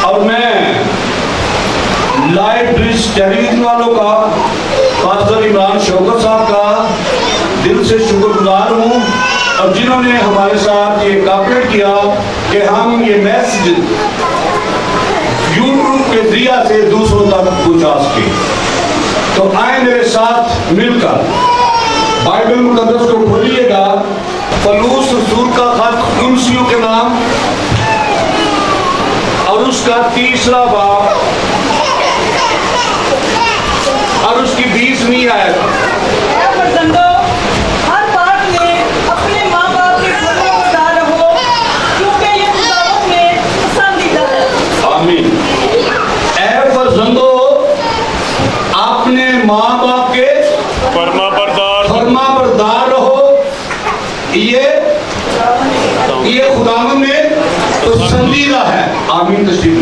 اور میں لائٹ برج ٹیلی ویژن والوں کا، پاسٹر عمران شوکت صاحب کا دل سے شکر گزار ہوں، اور جنہوں نے ہمارے ساتھ یہ کوآپریٹ کیا کہ ہم یہ میسج یوٹیوب کے ذریعہ سے دوسروں تک پہنچا سکیں۔ تو آئیں میرے ساتھ مل کر بائبل مقدس کو کھولیے گا، پولس رسول کا خط کلوسیوں کے نام اور اس کا 3 باب اور اس کی 20ویں آیت۔ ہر بات میں اپنے ماں باپ کے فرمانبردار رہو، کیونکہ یہ خداوند میں پسندیدہ ہے۔ آمین۔ اے فرزندو، اپنے ماں باپ کے فرما بردار رہو، یہ خداوند میں پسندیدہ ہے۔ آمین۔ تشریف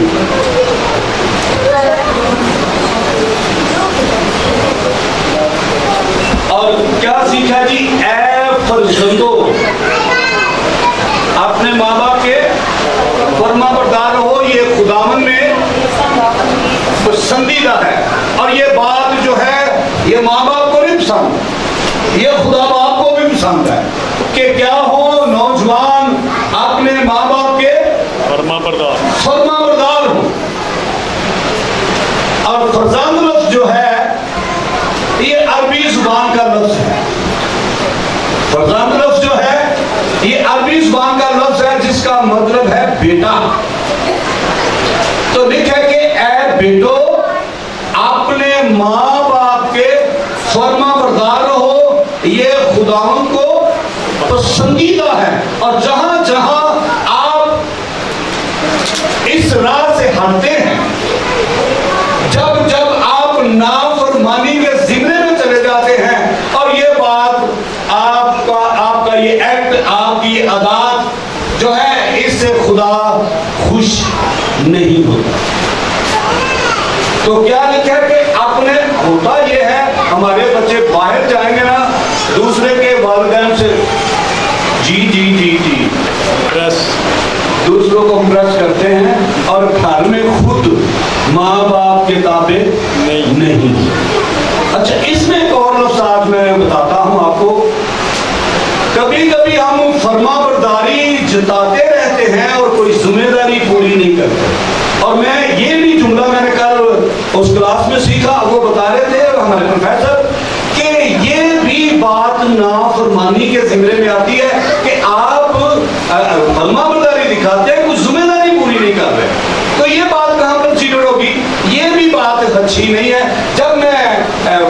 اور کیا سیکھا جی؟ اے فرزندو، اپنے ماں باپ کے فرما بردار رہو، یہ خداوند میں پسندیدہ ہے۔ اور یہ بات جو ہے یہ ماں باپ کو بھی پسند، یہ خدا باپ کو بھی پسند ہے کہ کیا ہو نوجوان اپنے ماں باپ کے فرما بردار ہو۔ اور فرزند لفظ جو ہے یہ عربی زبان کا لفظ ہے۔ فرزند لفظ جو ہے یہ عربی زبان کا لفظ ہے جس کا مطلب ہے بیٹا۔ تو لکھے کہ اے بیٹو، اپنے ماں باپ کے فرما بردار رہو، یہ خداوند کو پسندیدہ ہے۔ اور جہاں جہاں آپ اس راہ سے ہٹتے ہیں، جب جب آپ نافرمانی کے زمرے میں چلے جاتے ہیں، اور یہ بات آپ کا یہ ایکٹ، آپ کی عادات جو ہے، اس سے خدا خوش نہیں ہوتا۔ تو کیا لکھا ہے کہ اپنے ہوتا یہ ہے، ہمارے بچے باہر جائیں گے نا دوسرے کے والدین سے جی دوسروں کو امپریس کرتے ہیں، اور گھر میں خود ماں باپ کے تابع نہیں۔ اچھا، اس میں ایک اور لفظ آج میں بتاتا ہوں آپ کو۔ کبھی کبھی ہم فرما برداری جتاتے رہتے ہیں اور کوئی ذمہ داری پوری نہیں کرتے۔ اور میں یہ بھی جملہ میں نے کل اس کلاس میں سیکھا، وہ بتا رہے تھے ہمارے پروفیسر کہ یہ بھی بات نافرمانی کے زمرے میں آتی ہے کہ آپ فرما برداری دکھاتے ہیں، کچھ ذمہ داری پوری نہیں کر رہے۔ تو یہ بات کہاں کنسیڈر ہوگی؟ یہ بھی بات اچھی نہیں ہے۔ جب میں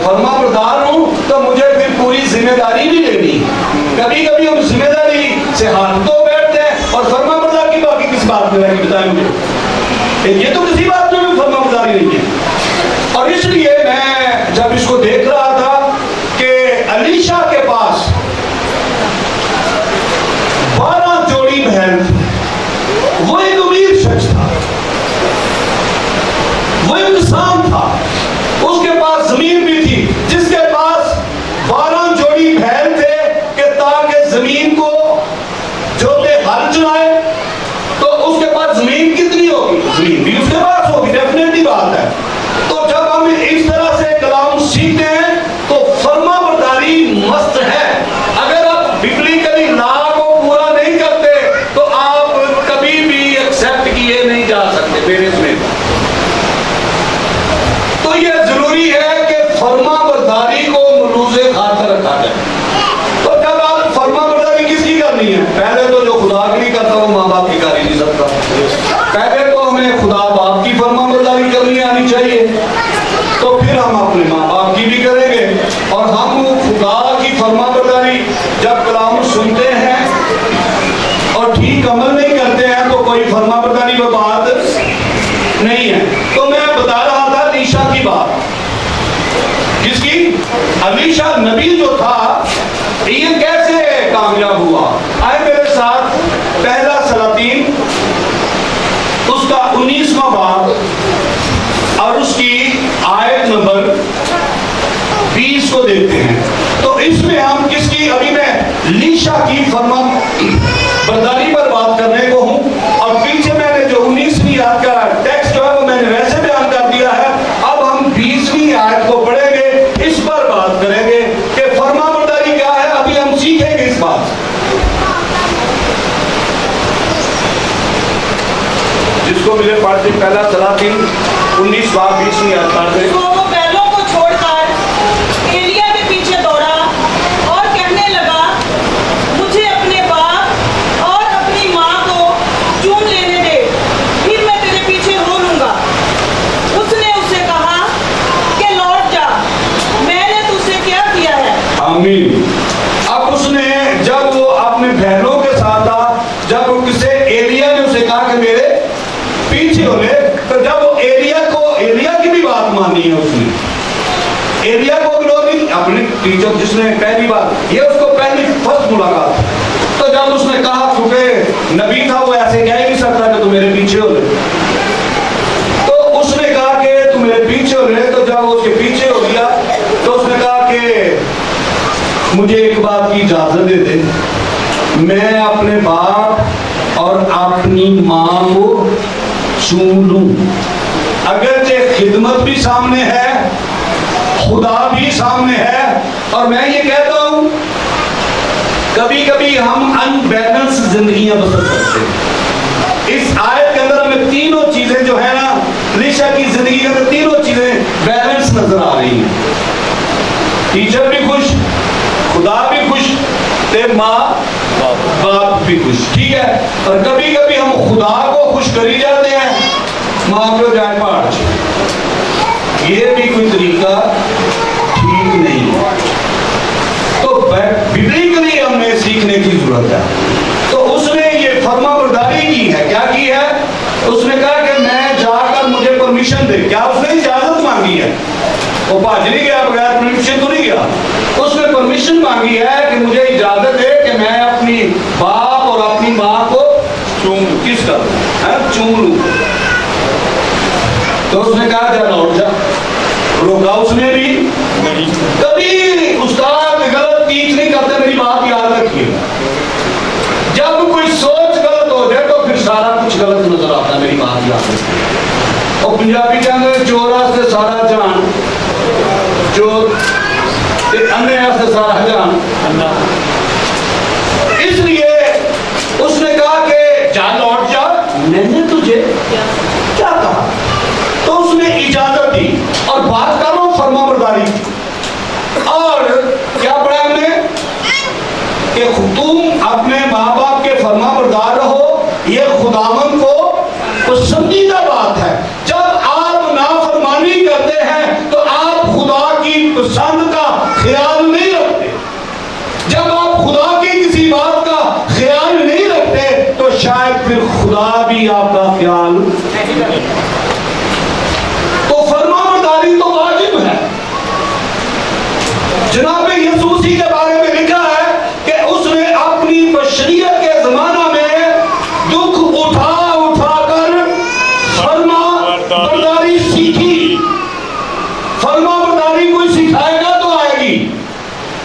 فرما بردار ہوں تو مجھے پھر پوری ذمہ داری بھی لینی ہے۔ کبھی کبھی ہم ذمہ داری سے ہاتھوں بیٹھتے ہیں اور فرما بردار کی باقی کس بات میں رہی، بتائیں مجھے؟ یہ تو کسی بات میں بھی فرما برداری نہیں ہے۔ اور اس لیے میں جب اس کو دیکھ رہا تھا کہ علیشا کے پاس 12 جوڑی بہن تھی، وہ ایک امیر شخص تھا، وہ انسان تھا، اس کے پاس زمین بھی تھی، جس کے پاس 12 جوڑی بہن تھے کہ تاکہ زمین کو جوتے ہل چلائے، تو اس کے پاس زمین کتنی ہوگی؟ زمین بھی اس کے پاس ہوگی، ڈیفینیٹلی بات ہے۔ تو جب ہم اس طرح سے کلام سیکھتے ہیں تو فرما برداری مست ہے۔ اگر آپ ببلیکلی لا کو پورا نہیں کرتے تو آپ کبھی بھی ایکسپٹ کیے نہیں جا سکتے میرے میں۔ تو یہ ضروری ہے کہ فرما برداری کو ملوز خاطر رکھا جائے۔ تو جب آپ فرما برداری کس کی کرنی ہے؟ پہلے تو جو خدا کی نہیں کرتا وہ ماں باپ کی کر ہی نہیں سکتا۔ پہلے تو ہمیں خدا باپ کی فرما برداری کرنی آنی چاہیے، تو پھر ہم اپنے ماں باپ کی بھی کریں گے۔ اور ہم خدا کی فرما برداری جب کلام سنتے ہیں اور ٹھیک عمل نہیں کرتے ہیں تو کوئی فرما برداری کی بات نہیں ہے۔ تو میں بتا رہا تھا علیشا کی بات، کس کی؟ علیشا نبی جو تھا، یہ کیسے کامیاب ہوا؟ آئے میرے ساتھ پہلا سلاطین اس کا 19واں باب اور اس کی آیت نمبر 20 کو دیکھتے ہیں۔ تو اس میں ہم کس کی، ابھی میں لیشا کی فرما برداری پر بات کرنے کو ہوں، اور پیچھے میں نے جو 19ویں آیت کا ٹیکسٹ جس کو ملے پڑھتے پہلا سلاطین 19 باب 20 میں پڑھتے ہیں. تو وہ بیلوں کو چھوڑ کر ایلیا کے پیچھے دوڑا اور کہنے لگا مجھے اپنے باپ اور اپنی ماں کو چوم لینے دے پھر میں تیرے پیچھے ہو لوں گا. اس نے اسے کہا کہ لوٹ جا میں نے تجھ سے کیا کیا ہے. آمین. اب اس نے جب وہ اپنے بہنوں کے ساتھ تھا, جب کسے ایلیا نے اسے کہا کہ میرے پیچھے ہو لے, تو جب وہ ایلیا کی بھی بات مانی ہے, اس نے ایلیا کو بھی اپنے ٹیچر جس نے پہلی بار یہ اس کو پہلی فرسٹ ملاقات, تو جب اس نے کہا چونکہ نبی تھا وہ ایسے کہہ ہی نہیں سکتا کہ تم میرے پیچھے ہو لے, تو اس نے کہا کہ تم میرے پیچھے ہو لے. تو جب وہ اس کے پیچھے ہو گیا تو اس نے کہا کہ مجھے ایک بات کی اجازت دے دے, میں اپنے باپ اور اپنی ماں کو چوم لوں. اگرچہ خدمت بھی سامنے ہے, خدا بھی سامنے ہے, اور میں یہ کہتا ہوں کبھی کبھی ہم ان بیلنس زندگیاں بسر کرتے ہیں. اس آیت کے اندر ہمیں تینوں چیزیں جو ہے نا, لیشا کی زندگی کے اندر تینوں چیزیں بیلنس نظر آ رہی ہیں. ٹیچر بھی خوش, خدا بھی خوش, تے ماں باپ بھی خوش. ٹھیک ہے, اور کبھی کبھی ہم خدا کو خوش کری جاتے ہیں, ماں کو جائے پاڑ. یہ بھی کوئی طریقہ ٹھیک نہیں. تو ببلیکلی ہمیں سیکھنے کی ضرورت ہے. تو اس نے یہ فرما برداری کی ہے. کیا کی ہے؟ اس نے کہا کہ میں جا کر مجھے پرمیشن دے. کیا اس نے اجازت مانگی ہے؟ وہ بھاج نہیں گیا بغیر پرمیشن تو نہیں گیا. اس نے پرمیشن مانگی ہے کہ مجھے اجازت دے کہ میں اپنی باپ اور اپنی ماں کو کس کا چوم لوں. تو اس نے کہا جا لوٹ جا. روکا اس نے بھی نہیں. کبھی استاد غلط ٹیچ نہیں کرتے, میری بات یاد رکھیے. جب کوئی سوچ غلط ہو جائے تو پھر سارا کچھ غلط نظر آتا ہے. میری بات یاد رکھیے. اور پنجابی کہتے چورا سے سارا جان, چور اندھے سے سارا جان. اس لیے اس نے کہا کہ جا لوٹ جا, میں نے تجھے کیا کہا. تو اس نے اجازت دی, اور بات کر رہا ہوں فرما برداری کی. اور کیا پڑھا ہم نے کہ تم اپنے ماں باپ کے فرما بردار رہو, یہ خداوند کو پسندیدہ بات ہے. جب آپ نافرمانی کرتے ہیں تو آپ خدا کی پسند کا خیال نہیں رکھتے. جب آپ خدا کی کسی بات کا خیال نہیں رکھتے تو شاید پھر خدا بھی آپ کا خیال نہیں رکھتے. تو فرما برداری تو واجب ہے. جناب یسوسی کے بارے میں لکھا ہے کہ اس نے اپنی بشریت کے زمانہ میں دکھ اٹھا اٹھا کر فرما برداری سیکھی. فرما برداری کوئی سکھائے گا تو آئے گی.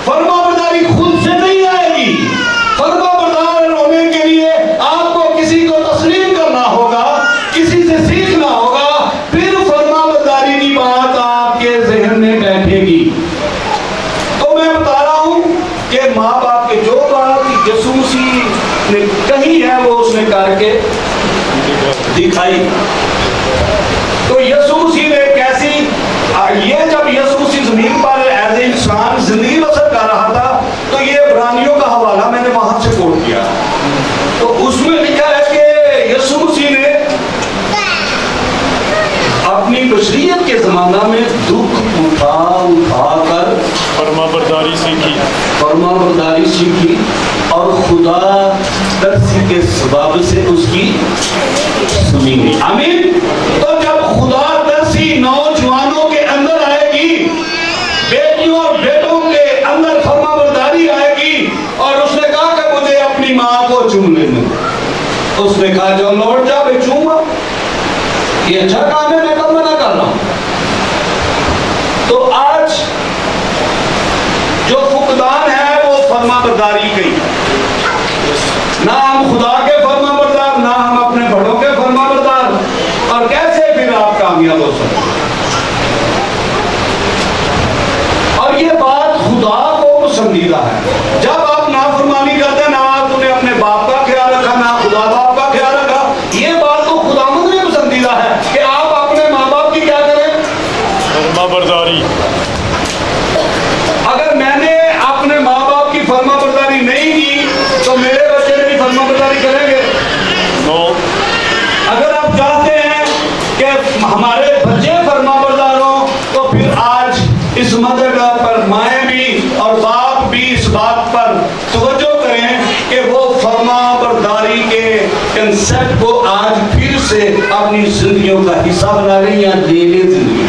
فرما برداری خود سے نہیں آئے گی. فرما بردار ہونے کے لیے آپ کو کسی کو تسلیم کرنا ہوگا, کسی سے سیکھنا ہوگا, پھر فرما برداری کی بات آپ کے ذہن میں بیٹھے گی. تو میں بتا رہا ہوں کہ ماں باپ کے جو بات یسوسی نے کہی ہے وہ اس نے کر کے دکھائی. تو یسوسی نے کیسی, یہ جب یسوسی زمین پر ایز اے انسان زندگی بسر کر رہا تھا تو یہ عبرانیوں کا حوالہ میں نے وہاں سے کوٹ کیا. تو اس میں لکھا ہے کہ یسوسی نے اپنی بشریت کے زمانہ میں دکھ اٹھا اٹھا کر فرما برداری سیکھی, اور خدا ترسی کے سبب سے اس کی سنی گئی. آمین. تو جب خدا ترسی نوجوانوں کے اندر آئے گی, بیٹیوں اور بیٹوں کے اندر فرما برداری آئے گی, اور اس نے کہا کہ مجھے اپنی ماں کو چوم لینے. اس نے کہا جو لوٹ جا میں چوموں. یہ اچھا کام ہے, میں کب منع کر رہا ہوں. تو آج جو فقدان ہے وہ فرما برداری کی. نہ ہم خدا کے فرما بردار, نہ ہم اپنے بڑوں کے فرما بردار, اور کیسے پھر آپ کامیاب ہو سکتے. اور یہ بات خدا کو پسندیدہ ہے. جب آپ نافرمانی کرتے ہیں, نہ آپ نے اپنے باپ کا خیال رکھا, نہ خدا باپ کا خیال رکھا, یہ بات تو خداوند نے ہمارے بچے فرما بردار ہوں تو پھر آج اس مدرگاہ پر مائیں بھی اور باپ بھی اس بات پر توجہ کریں کہ وہ فرما برداری کے کنسپٹ کو آج پھر سے اپنی زندگیوں کا حصہ بنا لیں یا ڈیلی زندگی.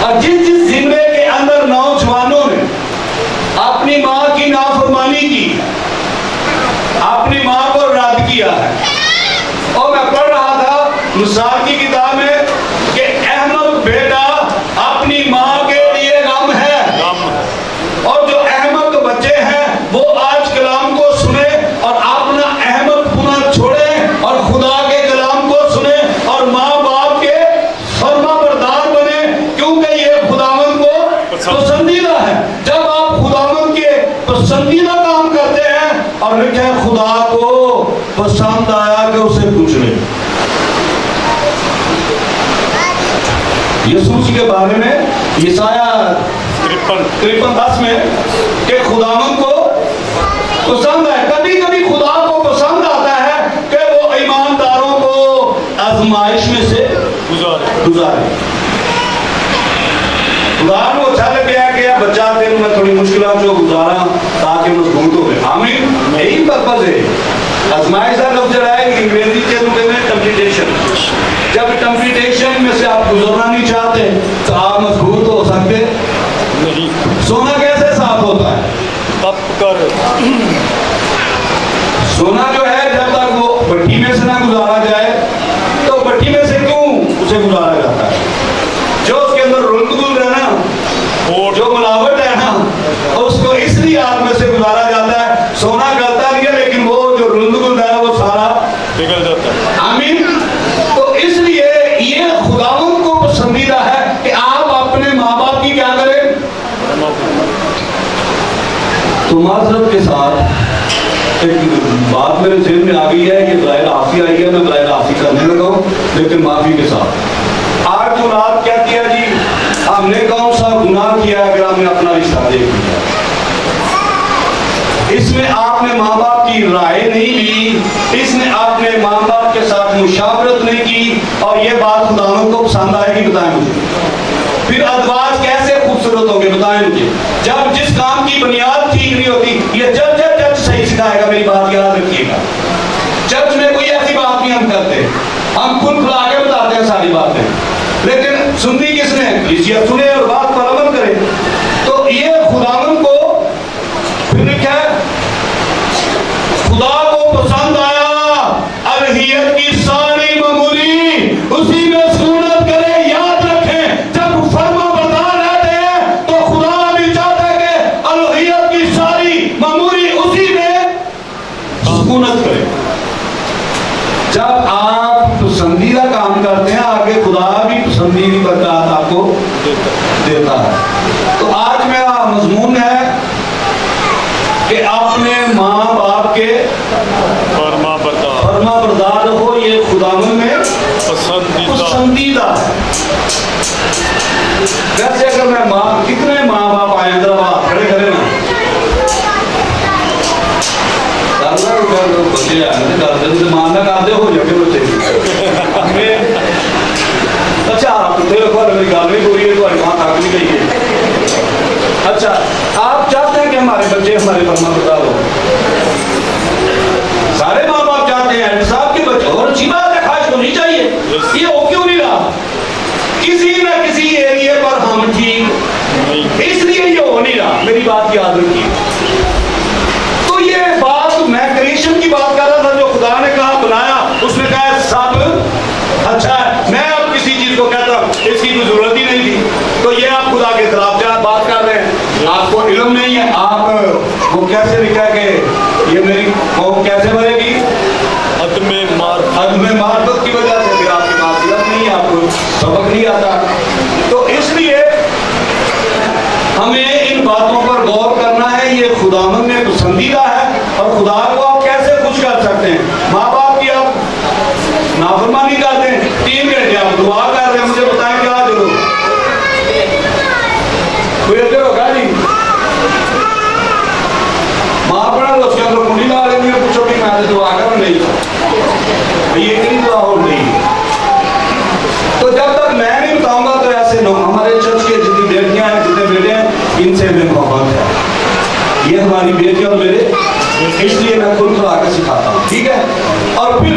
اور جس زندگی کے اندر نوجوانوں نے اپنی ماں کی نافرمانی کی, اپنی ماں کو رد کیا ہے. اور میں پڑھ رہا تھا مثال کی کتاب میں کہ احمد بیٹا اپنی ماں کے لیے غم ہے, اور جو احمد بچے ہیں وہ آج کلام کو سنے اور اپنا احمد پنا چھوڑے اور خدا کے کلام کو سنے اور ماں باپ کے فرما بردار بنے, کیونکہ یہ خداوند کو پسندیدہ ہے. جب آپ خداوند کے پسندیدہ کام کرتے ہیں اور لکھا ہے خدا کو پسند آیا کہ اسے پوچھ لیں. یسوع مسیح کے بارے میں یسایہ 53:10 میں کہ خداوند کو پسند ہے. کبھی کبھی خدا کو پسند آتا ہے کہ وہ ایمانداروں کو آزمائش میں سے گزارے. خدا کو اچھا لگ گیا کہ بچہ دن میں تھوڑی مشکلات جو گزارا تاکہ مضبوط ہو گئے. آمین. یہی پرپز ہے. آزمائش کا لفظ جو ہے انگریزی کے روپ میں ٹمپٹیشن. جب ٹمپٹیشن میں سے آپ گزرنا نہیں چاہتے تو آپ مضبوط ہو سکتے نہیں. سونا کیسے صاف ہوتا ہے؟ تپ کر. سونا جو ہے جب تک وہ بھٹی میں سے نہ گزارا جائے تو بھٹی میں سے کیوں اسے گزارا جاتا ہے؟ جو اس کے اندر رلد گل ہے نا, جو ملاوٹ ہے نا, اس کو اس لیے آگ میں سے گزارا جاتا ہے. سونا گلتا نہیں ہے لیکن وہ جو رلد گل ہے وہ سارا پگھل جاتا ہے. آمین. تو اس لیے یہ خداوند کو پسندیدہ ہے کہ آپ اپنے ماں باپ کی کیا کریں. تو معذرت کے ساتھ ایک بات میرے ذہن میں آ گئی ہے, یہ غیر حافظ آئی ہے, میں غیر حافظ کرنے لگا ہوں لیکن معافی کے ساتھ. آج جو رات کیا کیا جی, ہم نے کون سا گناہ کیا اگر ہم نے اپنا رشتہ دیکھ لیا. اس میں آپ نے ماں باپ کی رائے نہیں لی, اس نے آپ نے ماں باپ کے ساتھ مشاورت نہیں کی, اور یہ بات خداوند کو پسند آئے گی؟ بتائیں مجھے. پھر ازواج کیسے خوبصورت ہوں گے بتائیں مجھے, جب جس کام کی بنیاد ٹھیک نہیں ہوتی. یہ جج صحیح سکھائے گا, میری بات یاد رکھیے گا. چرچ میں کوئی ایسی بات نہیں ہم کرتے, ہم کھل کھلا کے بتاتے ہیں ساری باتیں, لیکن سننی کس نے؟ کسی سنے اور بات پر عمل کرے. تو یہ خداوند کو پھر لکھا ہے خدا کو پسند آیا الہیت کی ساری معمولی اسی میں سنت کرے. یاد رکھیں جب فرما بردار رہتے ہیں تو خدا بھی چاہتا ہے کہ الہیت کی ساری معمولی اسی میں سکونت کرے. جب آپ پسندیدہ کام کرتے ہیں آگے خدا بھی پسندیدہ برکات آپ کو دیتا ہے. تو آج میرا مضمون ہے کہ اپنے ماں باپ کے فرما بردار ہو. یہ خداوند میں پسندیدہ ہے. ویسے اگر میں کتنے ماں باپ آئے ذرا بات کھڑے کرے نا, بچے آئے ماننا کرتے ہو جائے بچے. اچھا آپ میری گل نہیں ہو رہی ہے, تمہاری ماں تھک بھی گئی ہے. اچھا آپ چاہتے ہیں کہ ہمارے بچے ہمارے فرما بردار ہو. سارے ماں باپ چاہتے ہیں صاحب کے بچے, اور اچھی بات ہے, خواہش ہونی چاہیے. یہ ہو کیوں نہیں رہا؟ کسی نہ کسی ایریے پر ہم ٹھیک, اس لیے یہ ہو نہیں رہا. میری بات یاد رکھیے. تو یہ بات میں کریشن کی بات کر رہا تھا, جو خدا نے کہا بنایا, اس نے کہا سب اچھا ہے. میں اب کسی چیز کو کہتا ہوں اس کی کوئی ضرورت ہی نہیں تھی, تو یہ آپ خدا کے خلاف بات کر رہے ہیں. آپ کو علم نہیں ہے. آپ وہ کیسے لکھا کہ یہ میری قوم کیسے بنے گی؟ عدم معرفت کی وجہ سے. پھر آپ کی معصیت نہیں ہے, آپ کو سبق نہیں آتا. تو اس لیے ہمیں ان باتوں پر غور کرنا ہے. یہ خداوند میں پسندیدہ ہے, اور خدا کو آپ کیسے خوش کر سکتے ہیں؟ ماں باپ کی آپ نافرمانی کرتے ہیں, 3 گھنٹے آپ دعا کر رہے ہیں, مجھے بتائیں کیا ضرور کوئی ادھر ہوگا جی. ماں بڑا اس کے اندر کنڈی لا لیں گے, پوچھو بھی میں دعا کر نہیں, یہ اتنی دعا ہو نہیں. تو جب تک میں نہیں بتاؤں گا تو ایسے نو ہمارے چرچ کے جتنی بیٹیاں ہیں جتنے بیٹے ہیں ان سے بھی محبت ہے. یہ ہماری بیٹیاں اور میرے اس لیے میں خود کھلا کے سکھاتا ہوں. ٹھیک ہے. اور پھر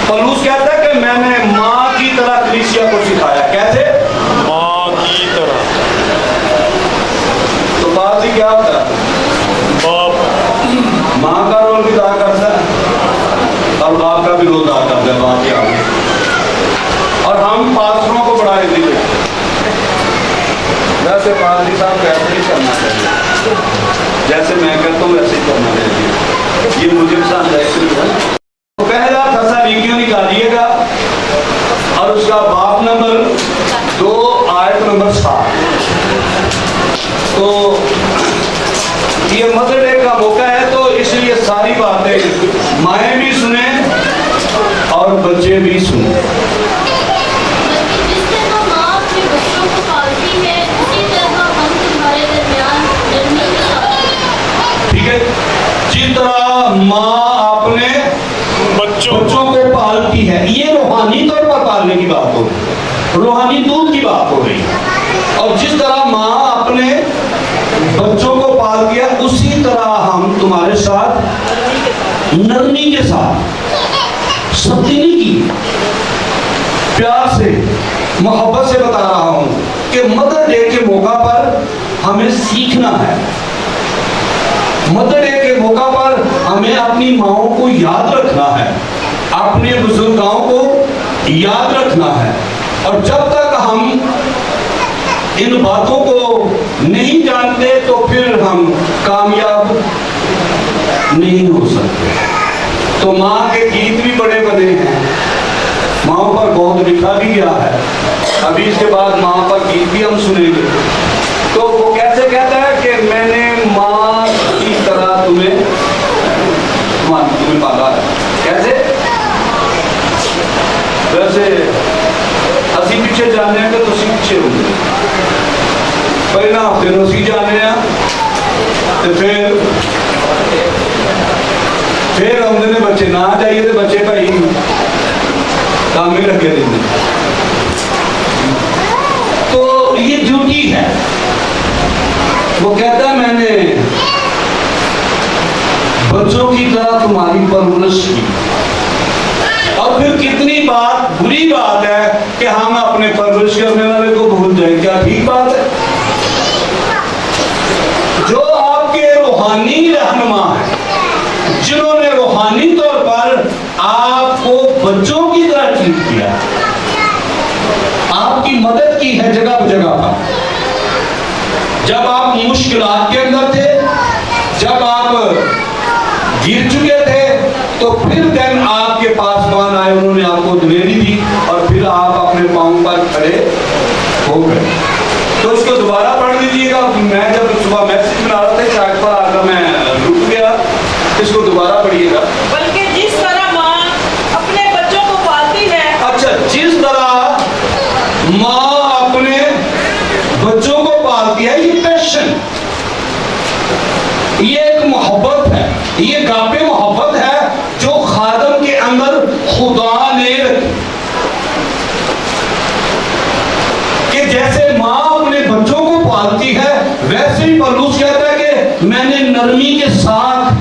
پولس کہتا ہے کہ میں نے ماں کی طرح کلیسیا کو سکھایا. کیسے؟ ماں کی طرح. تو بات ہی کیا ہوتا ہے؟ باپ ماں کا رول بھی ادا کرتا ہے اور باپ کا بھی رول ادا کرتا ہے. بات کیا ہے؟ اور ہم پاسٹروں کو بڑھائے دیتے ہیں. ویسے پادری صاحب کو ایسے ہی کرنا چاہیے جیسے میں کہتا ہوں ویسے ہی کرنا چاہیے. یہ مجھے پسند ہے اس لیے. پہلا تسالونیکیوں نکالیے گا اور اس کا باب نمبر 2 آیت نمبر 7. تو یہ مدر ڈے کا موقع ہے تو اس لیے ساری باتیں مائیں بھی سنیں اور بچے بھی سنیں. جس طرح ماں اپنے بچوں کو پالتی ہے اسی طرح ہم تمہارے درمیان نرمی کے ساتھ. ٹھیک ہے. جس طرح ماں اپنے بچوں بچوں کو پالتی ہے, یہ روحانی طور پر پالنے کی بات ہو رہی ہے, روحانی دودھ کی بات ہو رہی ہے. اور جس طرح ماں اپنے بچوں کو پالتی ہے اسی طرح ہم تمہارے ساتھ نرمی کے ساتھ, سختی نہیں کی, پیار سے محبت سے بتا رہا ہوں کہ مدر ڈے کے موقع پر ہمیں سیکھنا ہے. مدر ڈے کے موقع پر ہمیں اپنی ماؤں کو یاد رکھنا ہے, اپنے بزرگاؤں کو یاد رکھنا ہے. اور جب تک ہم ان باتوں کو نہیں جانتے تو پھر ہم کامیاب نہیں ہو سکتے. تو ماں کے گیت بھی بڑے بنے ہیں, ماں پر بہت لکھا بھی گیا ہے. ابھی اس کے بعد ماں پر گیت بھی ہم سنیں گے. تو وہ کیسے کہتا ہے کہ میں نے ماں کی طرح تمہیں پالا ہے. کیسے؟ ویسے اسی پیچھے جانے ہیں تو اسی پیچھے ہوں گے. پہلا ہفتے اسی جانے ہیں تو پھر آدھے نے بچے نہ جائیے تو بچے بھائی کام ہی رکھے دیں. تو یہ ڈیوٹی ہے. وہ کہتا ہے میں نے بچوں کی طرح تمہاری پرورش کی. اور پھر کتنی بات بری بات ہے کہ ہم اپنے پرورش کرنے والے کو بھول جائیں. کیا ٹھیک بات ہے؟ جو آپ کے روحانی رہنما ہیں, جنہوں نے روحانی طور پر آپ کو بچوں کی طرح ٹریٹ کیا, آپ کی مدد کی ہے جگہ جگہ پر, جب آپ مشکلات کے اندر تھے, جب آپ گر چکے تھے, تو پھر دن آپ کے پاس مان آئے, انہوں نے آپ کو دلیری دی اور پھر آپ اپنے پاؤں پر کھڑے ہو گئے. تو اس کو دوبارہ پڑھ لیجیے گا. میں جب صبح میسج بنا رہا تھا شاید پر آ کر میں رک گیا. اس کو دوبارہ پڑھیے گا. بلکہ جس طرح ماں اپنے بچوں کو پالتی ہے. اچھا, جس طرح ماں اپنے بچوں کو پالتی ہے, یہ پیشن, یہ ایک محبت ہے, یہ گاپے محبت ہے جو خادم کے اندر خدا نے رکھی. کہ جیسے ماں اپنے بچوں کو پالتی ہے ویسے ہی پولس کہتا ہے کہ میں نے نرمی کے ساتھ.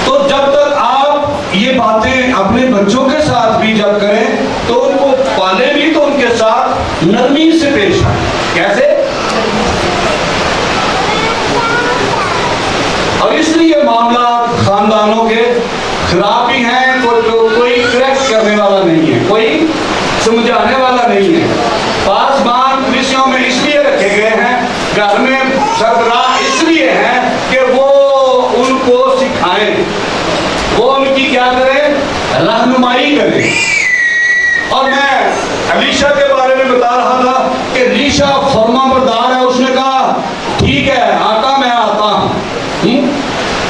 تو جب تک آپ یہ باتیں اپنے بچوں کے ساتھ بھی جب کریں تو ان کو پالیں بھی تو ان کے ساتھ نرمی سے پیش آئیں. کیسے؟ اور اس لیے معاملات خاندانوں کے خراب بھی ہیں. کوئی کریکٹ کرنے والا نہیں ہے, کوئی سمجھانے والا نہیں ہے. پاسبان کلیسیوں میں اس لیے رکھے گئے ہیں, گھر میں سربراہ اس لیے ہیں کہ وہ ان کو سکھائیں, وہ ان کی کیا کریں, رہنمائی کریں. اور میں علیشا کے بارے میں بتا رہا تھا کہ علیشا فرما بردار ہے. اس نے کہا ٹھیک ہے آقا میں آتا ہوں.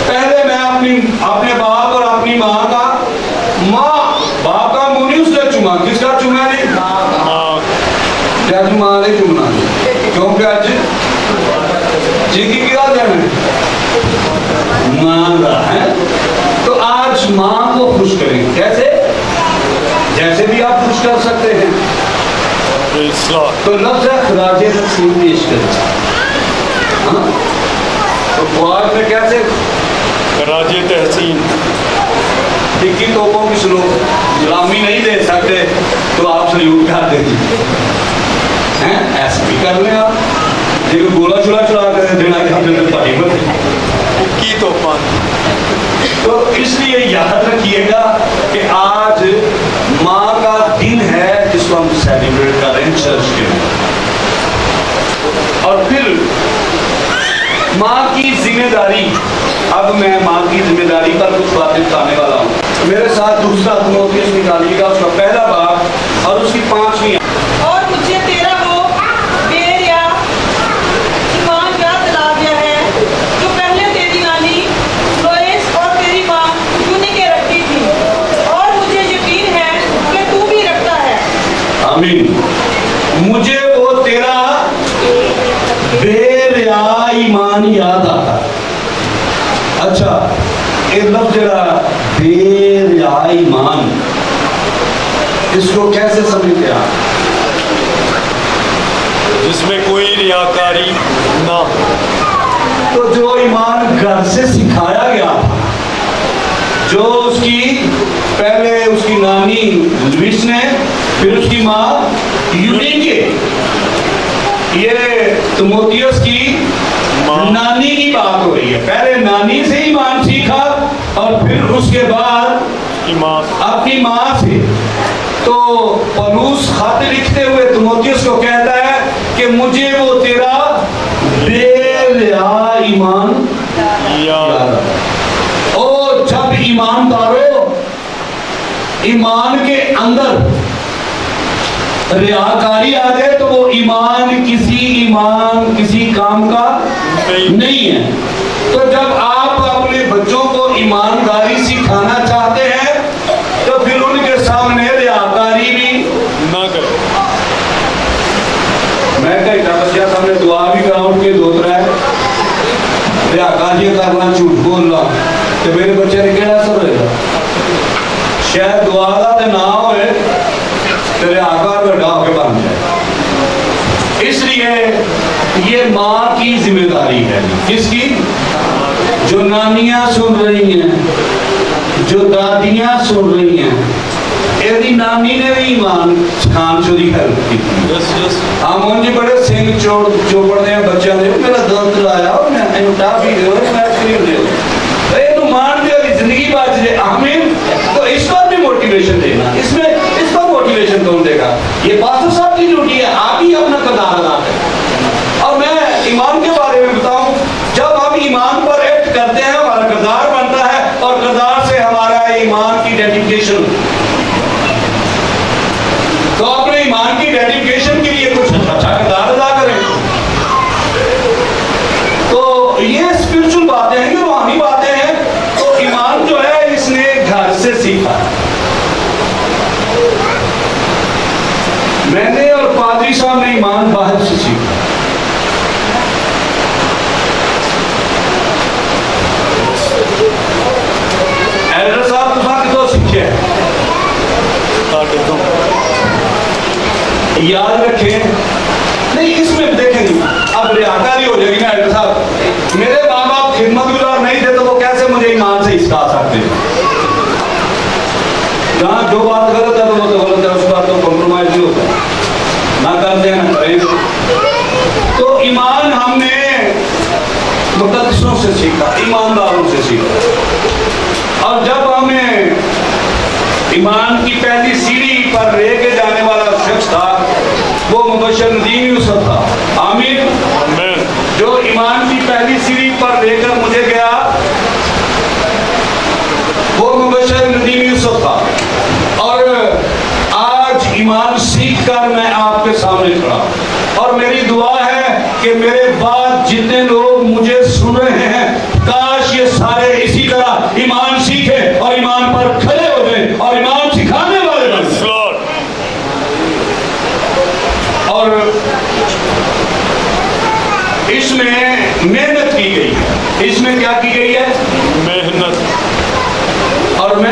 پہلے میں اپنے باپ اور اپنی ماں کا, ماں باپ کا منہ نہیں اس نے چوما. کس کا چوما نہیں؟ کیا چوما نہیں چومنا, کیونکہ آج جن کی کیا جانے مان رہا ہے. تو آج ماں کو خوش کریں. کیسے؟ جیسے بھی آپ خوش کر سکتے ہیں. Praise Lord. تو لفظ ہے خراج تقسیم پیش کریں. ہاں تو فواد میں کیسے خراج تحسین. ٹکی توپوں کی سلامی نہیں دے سکتے تو آپ سلیوٹ کر دیں. ایسا بھی کر لیں آپ. جی گولا چلا چلا کر دینا پاری پر. کی توفان. تو اس لیے یاد رکھیے گا کہ آج ماں کا دن ہے جس کو ہم سیلیبریٹ کر رہے ہیں چرچ کے اندر. اور پھر ماں کی ذمہ داری. اب میں ماں کی ذمہ داری پر کچھ باتیں بتانے والا ہوں. میرے ساتھ دوسرا تیموتھیوس نکالیے گا, اس کا پہلا باب اور اس کی 5ویں. اور مجھے تیرا وہ بیر یا ایمان یاد دلا گیا ہے جو پہلے تیری نانی لوئس اور تیری ماں یونیکے رکھتی تھی, اور مجھے یقین ہے کہ تو بھی رکھتا ہے. آمین. مجھے وہ تیرا بے ریا ایمان یاد آتا. اچھا ایک لفظ جڑا بے ریا ایمان, اس کو کیسے سمجھتے ہیں آپ؟ جس میں کوئی ریاکاری نہ. تو جو ایمان گھر سے سکھایا گیا تھا, جو اس کی پہلے اس کی نانی لوئس نے, پھر اس کی ماں یونیکے, یہ تیموتھیوس کی نانی کی بات ہو رہی ہے. پہلے نانی سے ایمان سیکھا اور پھر اس کے بعد ایمان اپنی ماں سے. تو پولس خط لکھتے ہوئے تیموتھیوس کو کہتا ہے کہ مجھے وہ تیرا بے ریا ایمان یاد. او جب ایمانداروں ایمان کے اندر ریاکاری آ جائے تو وہ ایمان کسی کام کا نہیں ہے. تو جب آپ اپنے بچوں کو ایمانداری سکھانا چاہتے ہیں تو پھر ان کے سامنے ریاکاری بھی نہ کرے. میں کہیں تھا بچہ سامنے دعا بھی گراؤنڈ کے دو تر ہے ریاکاری کرنا, جھوٹ بولنا, تو میرے بچے نے کہنا سب رہے گا. شاید دعا کا تو نہ ہوئے تیرے آکار بڑا ہو کے بن جائے. اس لیے یہ ماں کی ذمہ داری ہے. کس کی؟ جو نانیاں سن رہی ہیں, جو دادیاں سن رہی ہیں. ایدی نانی نے بھی ایمان سکھان چو دی ہیلپ کی. ہم ان جی بڑے سنگ چوپڑ دے ہیں بچہ دے, میرا دنت لایا میں ٹافی دے میں کریم دے اینو مان دے اور زندگی بات جائے. آمین. تو اس پر بھی موٹیویشن دینا, اس پر موٹیویشن کون دے گا؟ یہ پاسٹر صاحب کی ڈیوٹی ہے. آپ ہی اپنا کردار ادا کریں. اور میں ایمان کے بارے میں بتاؤں, جب ہم ایمان پر ایکٹ کرتے ہیں ہمارا کردار بنتا ہے, اور کردار سے ہمارا ایمان کی ڈیڈیکیشن. تو اپنے ایمان کی ڈیڈیکیشن کے لیے کچھ اچھا کردار ادا کریں. تو یہ اسپرچل باتیں ہیں, یہ روحانی باتیں ہیں. تو ایمان جو ہے اس نے گھر سے سیکھا. میں نے اور پادری صاحب نے ایمان باہر سے سیکھا. ایلڈر صاحب تو کتوں سیکھے یاد رکھیں. نہیں اس میں دیکھیں گے اب ریاکاری ہو جائے گی نا. ایلڈر صاحب میرے ماں باپ خدمت گزار نہیں تھے تو وہ کیسے مجھے ایمان سے سکھا سکتے ہیں؟ جہاں جو بات غلط ہے تو وہ تو غلط ہے, اس بات تو کمپرومائز نہیں ہوتا, نہ کرتے ہیں نہ کریں. تو ایمان ہم نے مقدسوں سے سیکھا, ایمانداروں سے سیکھا. اور جب ہمیں ایمان کی پہلی سیڑھی پر لے کے جانے والا شخص تھا وہ مبشر ندیم یوسف تھا. آمین. جو ایمان کی پہلی سیڑھی پر لے کر مجھے گیا وہ مبشر ندیم یوسف تھا. اور آج ایمان سیکھ کر میں آپ کے سامنے کھڑا, اور میری دعا ہے کہ میرے بعد جتنے لوگ مجھے سن رہے ہیں کاش یہ سارے اسی طرح ایمان سیکھیں اور ایمان پر کھڑے ہو جائیں اور ایمان سکھانے والے بن جائیں. اور اس میں محنت کی گئی ہے. اس میں کیا کی گئی ہے؟ محنت. اور میں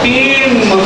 3